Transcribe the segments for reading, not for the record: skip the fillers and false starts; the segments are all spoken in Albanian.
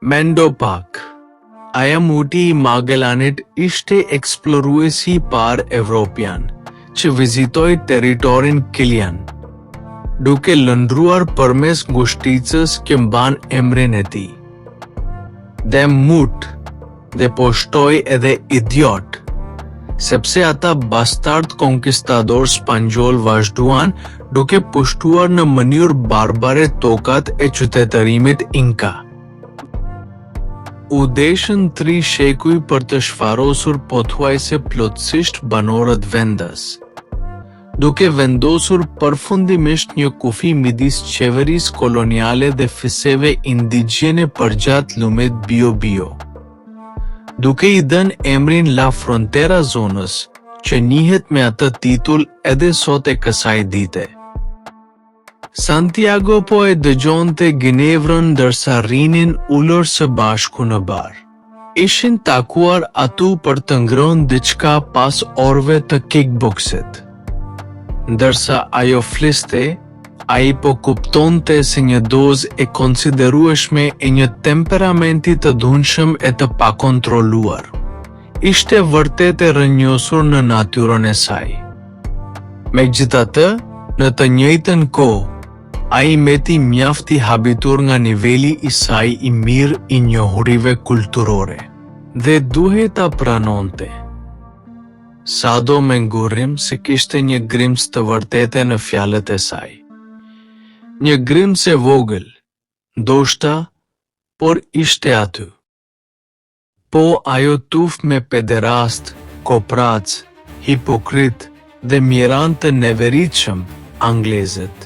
Mendo pak. Aja muti I Magellanit ishte eksploruesi I parë evropian, që vizitoi territorin Kilian, duke lëndruar përmes ngushticës që mban emrin e tij. Dhe mut, dhe po shtoi edhe idiot, sepse ata bastard konkistador spanjoll vazhduan duke pushtuar në mënyrë barbare tokat e qytetërimit Inka. U deshën 3 shekuj për të shfarosur pothuajse plotësisht banorët vendas, duke vendosur përfundimisht një kufi midis qeverisë koloniale dhe fiseve indigjene përgjatë lumit Biobio, duke I dhënë emrin La Frontera zonës, që njihet me atë titull edhe sot e kësaj dite. Santiago po e dëgjonte Ginevrën ndërsa rrinin ulur së bashku në bar. Ishin takuar atu për të ngrënë diçka pas orëve të kickboxit. Ndërsa ajo fliste, ai po kuptonte se një dozë e konsiderueshme e një temperamenti të dhunshëm e të pakontrolluar. Ishte vërtet e rrënjosur në natyrën e saj. Megjithatë, në të njëjtën kohë, ai meti mjaft I habitur nga niveli I saj I mirë I njohurive kulturore, dhe duhet ta pranonte. Sado me ngurrim se kishte një grimc të vërtete në fjalët e saj. Një grimc e vogël, ndoshta, por ishte aty. Po ajo tuf me pederast, koprac, hipokrit dhe mjeran të neveritshëm anglezët.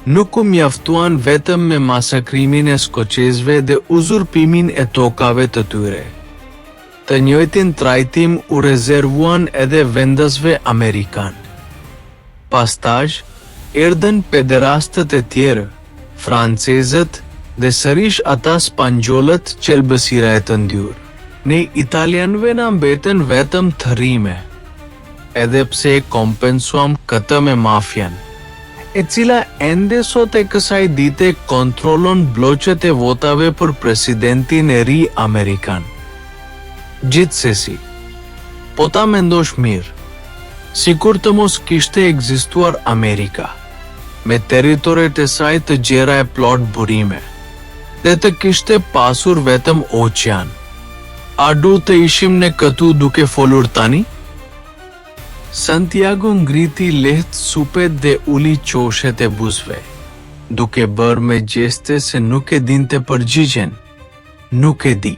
Nuk u mjaftuan vetëm me masakrimin e skoqezëve dhe uzurpimin e tokave të tyre. Të njëjtin trajtim u rezervuan edhe vendasve amerikan. Pastaj, erdhën pederastët e tjerë, francezët dhe sërish ata spanjollët qelbësira e të ndyrë. Ne italianëve na mbeten vetëm të rrime, edhe pse e kompensuam këtë me mafian, e cila ende sot e kësaj dite kontrollon bloqet e votave për presidentin e ri amerikan. Gjithsesi, po ta mendosh mirë, sikur të mos kishte ekzistuar Amerika, me territoret e saj të gjera e plot burime, dhe të kishte pasur vetëm oqean. A du të ishim ne këtu duke folur tani? Santiago ngriti lehtë supet dhe uli qoshet e buzëve, duke bërë me gjeste se nuk e dinte përgjigjen. Nuk e di.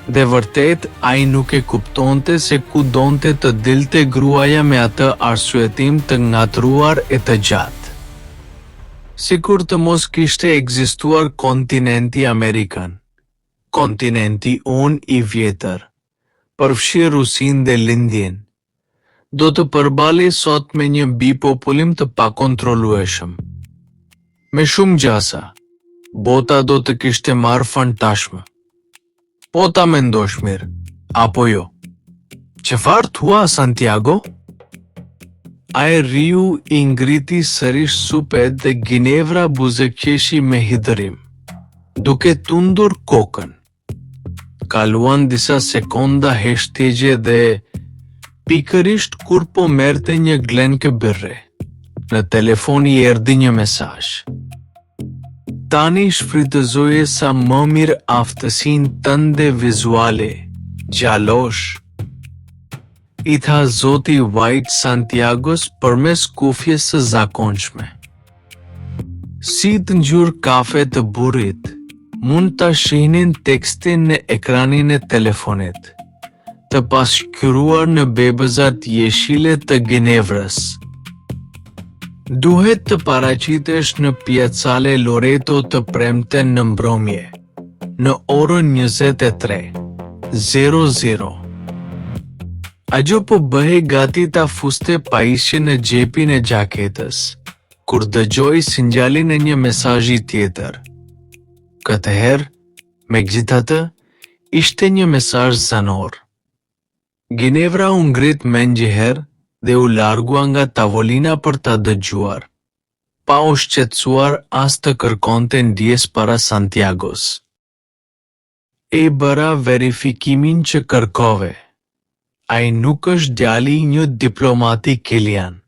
Dhe vërtet, ai nuk e kuptonte se ku donte të dilte gruaja me atë arsyetim të ngatruar e të gjatë. Sikur të mos kishte ekzistuar kontinenti amerikan. Kontinenti I vjetër, përfshi Rusin dhe Lindjen, do të përbali sot me një bipopullim të pakontrollueshëm. Me shumë gjasa, bota do të kishte marrë fund tashmë. Po ta mendosh mirë, apo jo? Çfarë thua, Santiago? Ai riu I ngriti sërish supet dhe Ginevra buzëqeshi me hidërim, duke tundur kokën. Kaluan disa sekonda heshtjegje dhe pikërisht kur po merrte një glenkë birre, në telefon I erdhi një mesazh. Tani shfrytëzoje sa më mirë aftësinë tënde vizuale, gjalosh. I tha zoti White Santiagos përmes kufjes së zakonshme. Si të ngjur kafe të burrit, mund ta shihnin tekstin në ekranin e telefonit, të pasqyruar në bebëzat jeshile të Ginevrës. Duhet të paraqitesh në Piazzale Loreto të premten në mbrëmje, në orën 23:00. Ajo po bëhej gati ta fuste pajisje në xhepin e gjaketës, kur dëgjoi sinjalin e një mesazhi tjetër. Këtë herë, megjithatë, ishte një mesazh zanor. Ginevra u ngrit mendjëherë dhe u largua nga tavolina për ta dëgjuar. pa u shqetësuar as të kërkonte ndjes para Santiagos. E bëra verifikimin që kërkove. Ai nuk është djali I një diplomati Kilian.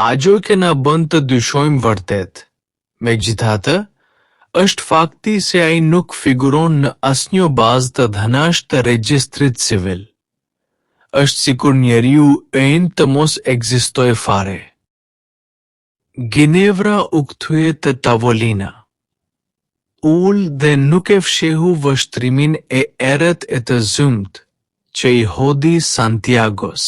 Agjo që na bën të dyshojmë vërtet. Megjithatë, është fakti se ai nuk figuron në asnjë bazë të dhënash të regjistrit civil. Është sikur njeriu ynë të mos ekzistojë fare. Ginevra u kthye te tavolina. Ul dhe nuk e fshehu vështrimin e errët e të zymt që I hodhi Santiagos.